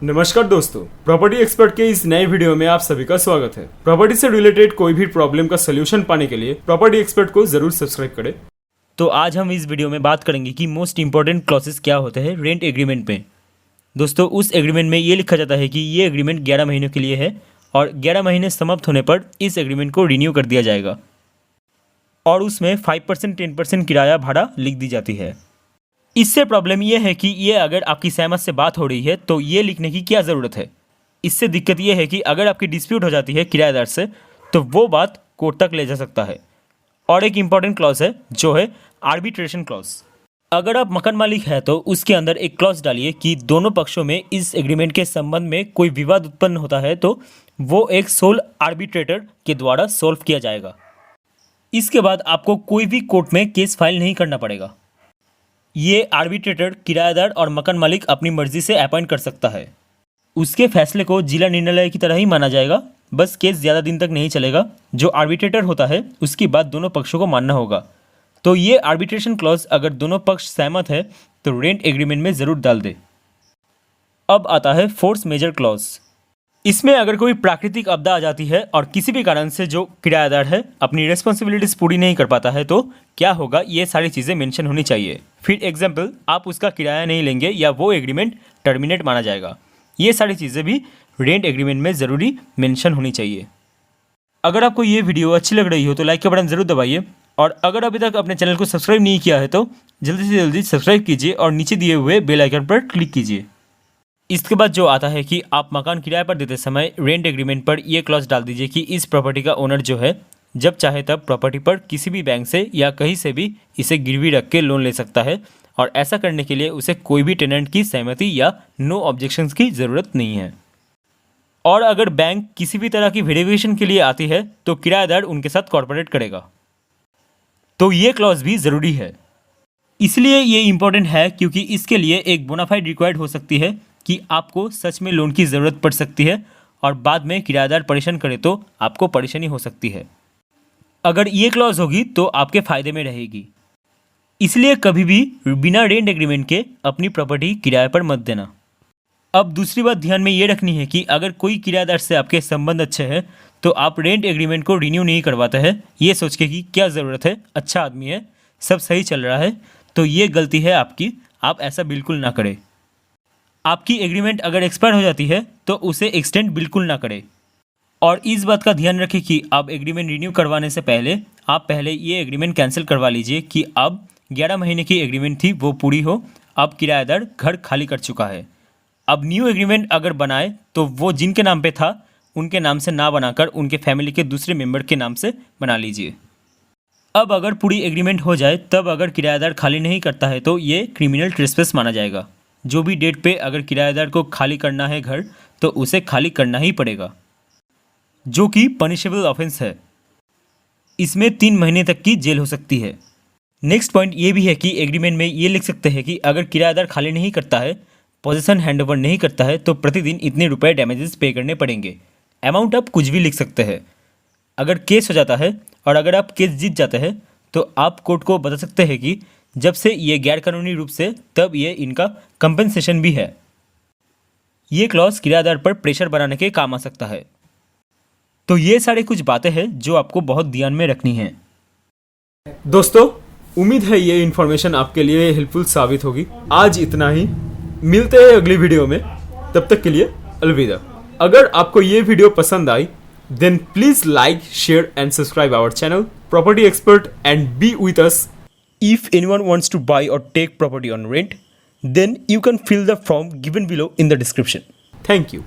नमस्कार दोस्तों, property expert के इस नए वीडियो में आप सभी का स्वागत है। प्रॉपर्टी से रिलेटेड कोई भी प्रॉब्लम का सोल्यूशन पाने के लिए प्रॉपर्टी एक्सपर्ट को जरूर सब्सक्राइब करें। तो आज हम इस वीडियो में बात करेंगे कि मोस्ट इंपॉर्टेंट क्लॉसेस क्या होते हैं रेंट एग्रीमेंट में। दोस्तों, उस एग्रीमेंट में ये लिखा जाता है कि ये एग्रीमेंट 11 महीनों के लिए है और 11 महीने समाप्त होने पर इस एग्रीमेंट को रिन्यू कर दिया जाएगा और उसमें 5% 10% किराया भाड़ा लिख दी जाती है। इससे प्रॉब्लम ये है कि ये अगर आपकी सहमत से बात हो रही है तो ये लिखने की क्या ज़रूरत है। इससे दिक्कत ये है कि अगर आपकी डिस्प्यूट हो जाती है किराएदार से तो वो बात कोर्ट तक ले जा सकता है। और एक इम्पॉर्टेंट क्लॉज है जो है आर्बिट्रेशन क्लॉज। अगर आप मकान मालिक है तो उसके अंदर एक क्लॉज डालिए कि दोनों पक्षों में इस एग्रीमेंट के संबंध में कोई विवाद उत्पन्न होता है तो वो एक सोल आर्बिट्रेटर के द्वारा सॉल्व किया जाएगा। इसके बाद आपको कोई भी कोर्ट में केस फाइल नहीं करना पड़ेगा। ये आर्बिट्रेटर किराएदार और मकान मालिक अपनी मर्जी से अपॉइंट कर सकता है। उसके फैसले को जिला निर्णय की तरह ही माना जाएगा, बस केस ज़्यादा दिन तक नहीं चलेगा। जो आर्बिट्रेटर होता है उसकी बात दोनों पक्षों को मानना होगा। तो ये आर्बिट्रेशन क्लॉज अगर दोनों पक्ष सहमत है तो रेंट एग्रीमेंट में ज़रूर डाल दे। अब आता है फोर्स मेजर क्लॉज। इसमें अगर कोई प्राकृतिक आपदा आ जाती है और किसी भी कारण से जो किराएदार है अपनी रिस्पॉन्सिबिलिटीज़ पूरी नहीं कर पाता है तो क्या होगा, ये सारी चीज़ें मेंशन होनी चाहिए। फिर एग्जाम्पल, आप उसका किराया नहीं लेंगे या वो एग्रीमेंट टर्मिनेट माना जाएगा। ये सारी चीज़ें भी रेंट एग्रीमेंट में ज़रूरी मेंशन होनी चाहिए। अगर आपको ये वीडियो अच्छी लग रही हो तो लाइक का बटन ज़रूर दबाइए और अगर अभी तक अपने चैनल को सब्सक्राइब नहीं किया है तो जल्दी से जल्दी सब्सक्राइब कीजिए और नीचे दिए हुए बेल आइकन पर क्लिक कीजिए। इसके बाद जो आता है कि आप मकान किराए पर देते समय रेंट एग्रीमेंट पर यह क्लॉज डाल दीजिए कि इस प्रॉपर्टी का ओनर जो है जब चाहे तब प्रॉपर्टी पर किसी भी बैंक से या कहीं से भी इसे गिरवी रख के लोन ले सकता है और ऐसा करने के लिए उसे कोई भी टेनेंट की सहमति या नो ऑब्जेक्शंस की ज़रूरत नहीं है। और अगर बैंक किसी भी तरह की वेरिफिकेशन के लिए आती है तो किराएदार उनके साथ कॉर्पोरेट करेगा। तो ये क्लॉज भी ज़रूरी है। इसलिए ये इम्पोर्टेंट है क्योंकि इसके लिए एक बोनाफाइड रिक्वायर्ड हो सकती है कि आपको सच में लोन की ज़रूरत पड़ सकती है और बाद में किराएदार परेशान करे तो आपको परेशानी हो सकती है। अगर ये क्लॉज होगी तो आपके फ़ायदे में रहेगी। इसलिए कभी भी बिना रेंट एग्रीमेंट के अपनी प्रॉपर्टी किराए पर मत देना। अब दूसरी बात ध्यान में ये रखनी है कि अगर कोई किराएदार से आपके संबंध अच्छे हैं तो आप रेंट एग्रीमेंट को रिन्यू नहीं करवाते हैं ये सोच के कि क्या ज़रूरत है, अच्छा आदमी है, सब सही चल रहा है, तो ये गलती है आपकी। आप ऐसा बिल्कुल ना करें। आपकी एग्रीमेंट अगर एक्सपायर हो जाती है तो उसे एक्सटेंड बिल्कुल ना करें। और इस बात का ध्यान रखें कि आप एग्रीमेंट रिन्यू करवाने से पहले आप पहले ये एग्रीमेंट कैंसिल करवा लीजिए कि अब 11 महीने की एग्रीमेंट थी वो पूरी हो। अब किराएदार घर खाली कर चुका है। अब न्यू एग्रीमेंट अगर बनाए तो वो जिनके नाम पे था उनके नाम से ना बनाकर उनके फैमिली के दूसरे मेंबर के नाम से बना लीजिए। अब अगर पूरी एग्रीमेंट हो जाए तब अगर किराएदार खाली नहीं करता है तो ये क्रिमिनल ट्रेसपेस माना जाएगा। जो भी डेट पे अगर किराएदार को खाली करना है घर तो उसे खाली करना ही पड़ेगा, जो कि पनिशेबल ऑफेंस है। इसमें 3 महीने तक की जेल हो सकती है। नेक्स्ट पॉइंट ये भी है कि एग्रीमेंट में ये लिख सकते हैं कि अगर किराएदार खाली नहीं करता है, पोजीशन हैंडओवर नहीं करता है तो प्रतिदिन इतने रुपए डैमेजेस पे करने पड़ेंगे। अमाउंट आप कुछ भी लिख सकते हैं। अगर केस हो जाता है और अगर आप केस जीत जाते हैं तो आप कोर्ट को बता सकते हैं कि जब से ये गैरकानूनी रूप से तब ये इनका कंपनसेशन भी है। ये क्लॉज किराएदार पर प्रेशर बनाने के काम आ सकता है। तो ये सारे कुछ बातें हैं जो आपको बहुत ध्यान में रखनी है। दोस्तों, उम्मीद है ये इन्फॉर्मेशन आपके लिए हेल्पफुल साबित होगी। आज इतना ही, मिलते हैं अगली वीडियो में। तब तक के लिए अलविदा। अगर आपको ये वीडियो पसंद आई then please like, share and subscribe our channel Property Expert and be with us. If anyone wants to buy or take property on rent, then you can fill the form given below in the description. Thank you.